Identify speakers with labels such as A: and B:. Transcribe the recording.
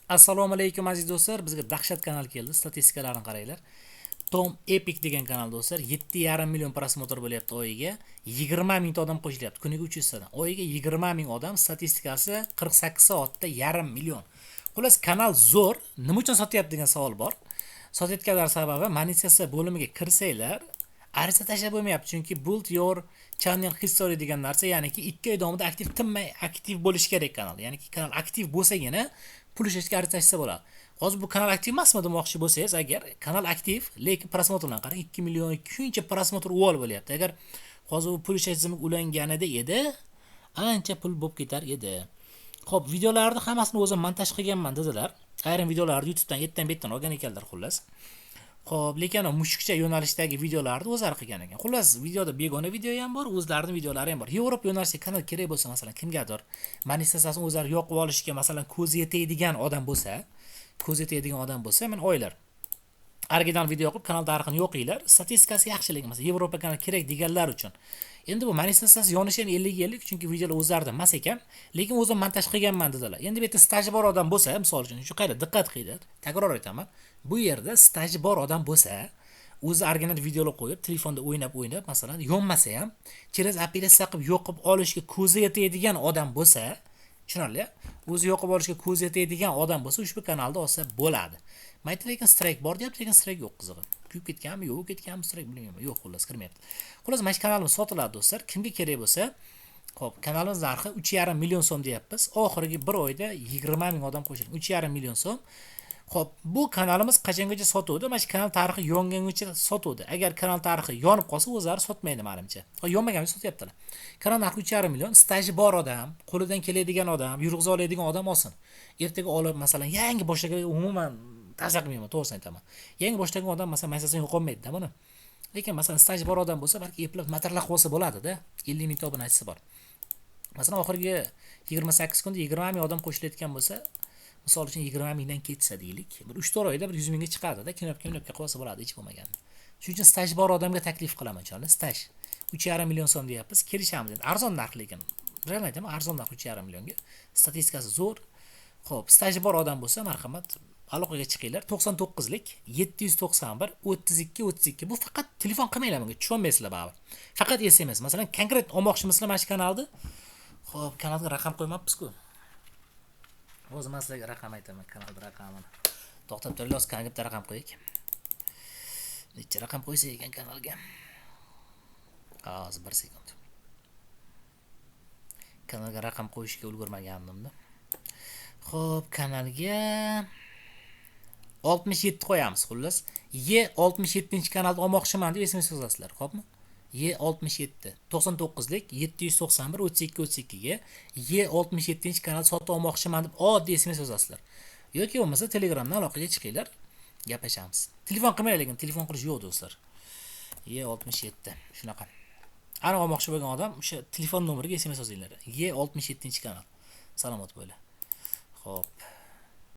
A: Assalomu alaykum aziz do'stlar, bizga dahshat kanal keldi. Statistikalarni qaranglar. Tom Epic degan kanal do'stlar 7,5 million prosmotr bo'lyapti oyiga. 20 ming odam qo'shilyapti. Kuniga 300 tadan. Oyiga 20 ming odam, statistikasi 48 soatda 1,5 million. Xullas kanal zo'r. Nima uchun sotyapti degan savol bor. Sotayotganlar sababi monetizatsiya bo'limiga kirsanglar, ariza tashlab bo'lmayapti. Chunki build your channel history degan narsa, ya'niki 2 oy davomida aktiv tinmay aktiv bo'lish kerak kanal. Ya'niki kanal aktiv bo'lsagina pul ishlashga ariza tashsa bo'ladi. Hozir bu kanal aktiv emasmi demoqchi bo'lsangiz, agar kanal aktiv, lekin prosmotrlarni qarang, 2 million shuncha prosmotr uvol bo'lyapti. Agar hozir bu pul ishlash tizimi ulanganida edi, ancha pul bo'lib ketar edi. Xo'p, videolarni hammasini o'zim montaj qilganman dedilar. Ayrim videolarni YouTubedan yetdan betdan olgan ekanlar xullas. Xo'p, lekin mushukcha yo'nalishdagi videolarni o'zlari qilgan ekan. Xullas, videoda begona video ham bor, o'zlarining videolari ham bor. Yevropa yo'nalishiga kanal kerak bo'lsa, masalan, kimgadir monetizatsiyasini o'zlari yoqib olishga, masalan, ko'zi yetadigan odam bo'lsa, men oylar original video qilib kanal tarixini yo'qinglar. Statistikasi yaxshilik, masalan, Yevropa kanal kerak deganlar uchun. Endi bu monetizatsiyasi yonishi ham 50-50, chunki videolar o'zlaridan emas ekan, lekin o'zim montaj qilganman dedilar. Endi bu yerda staji bor odam bo'lsa, misol uchun, shu qayerda diqqat qilinglar. Takror aytaman. Bu yerda staji bor odam bo'lsa, o'zi original videolar qo'yib, telefonda o'ynab, masalan, yonmasa ham, через operatsiya qilib yoqib olishga ko'zi yetadigan odam bo'lsa, tushunarli? O'zi yoqib olishga ko'zi yetadigan odam bo'lsa, ushbu kanalda olsa bo'ladi. Mayda lekin strike bor deyapti, lekin strike yo'q qizig'i. Kuyib ketganmi, yo'q ketganmi, strike bilmayman. Yo'q, xullas kirmayapti. Xullas, mana shu kanalimiz sotiladi do'stlar. Kimga kerak bo'lsa, xo'p, kanalimiz narxi 3,5 million so'm deyapmiz. Oxirgi 1 oyda 20 ming odam qo'shilgan. 3,5 million so'm. Xo'p, bu kanalimiz qachongacha sotuvdi? Mana shu kanal tarixi yongangacha sotuvdi. Agar kanal tarixi yonib qolsa, o'zlari sotmaydi menimcha. Yonmagancha sotyaptilar. Kanal narxi 3,5 million, staji bor odam, qo'lidan keladigan odam, yurg'iza oladigan odam olsin. Ertaga olib, masalan, yangi boshlagan umuman ta'sir qilmayman, to'g'risini aytaman. Yangi boshlagan odam masalan maysasini yo'qolmaydi-da buni. Lekin masalan staj bor odam bo'lsa, balki eplab matarlaq bo'lsa bo'ladi-da. 50 ming obunachisi bor. Masalan, oxirgi 28 kunda 20 ming odam qo'shilayotgan bo'lsa, misol uchun 20 mingdan ketsa deylik, bir 3-4 oyda bir 100 mingga chiqadi-da, knopka qilsa bo'ladi, hech bo'lmaganda. Shuning uchun staj bor odamga taklif qilaman, tushundingizmi? Staj 3,5 million so'm deyapmiz, kelishamiz endi. Arzon narx, lekin real aytaman, arzon narx 3,5 millionga. Statistikasi zo'r. Xo'p, staji bor odam bo'lsa, marhamat, aloqaga chiqinglar. 99lik 791 32 32. Bu faqat telefon qilmanglar bunga, tushunmaysizlar baribir. Faqat SMS. Masalan, konkret olmoqchimisizlar mana shu kanalni? Xo'p, kanalga raqam qo'ymabmiz-ku. O'zim sizlarga raqam aytaman, kanalning raqamini. To'xtab turinglar, kanalga raqam qo'yaylik. Necha raqam qo'ysa ekan kanalga? Hozir 1 sekund. Kanalga raqam qo'yishga ulgurmagandim-da. Xo'p, kanalga 67 qo'yamiz xullas. Y67-kanalni olmoqchiman deb SMS yozasizlar, xo'pmi? Y67 99lik 791 32 32 ga Y67-kanal sotib olmoqchiman deb oddiy SMS yozasizlar. Yoki bo'lmasa Telegramdan aloqaga chiqinglar, gaplashamiz. Telefon qilmaylik, lekin telefon qilish yo'q do'stlar. Y67 shunaqa. Ana olmoqchi bo'lgan odam o'sha telefon nomeriga SMS yozinglar. Y67-kanal. Salomat bo'ling. Xo'p.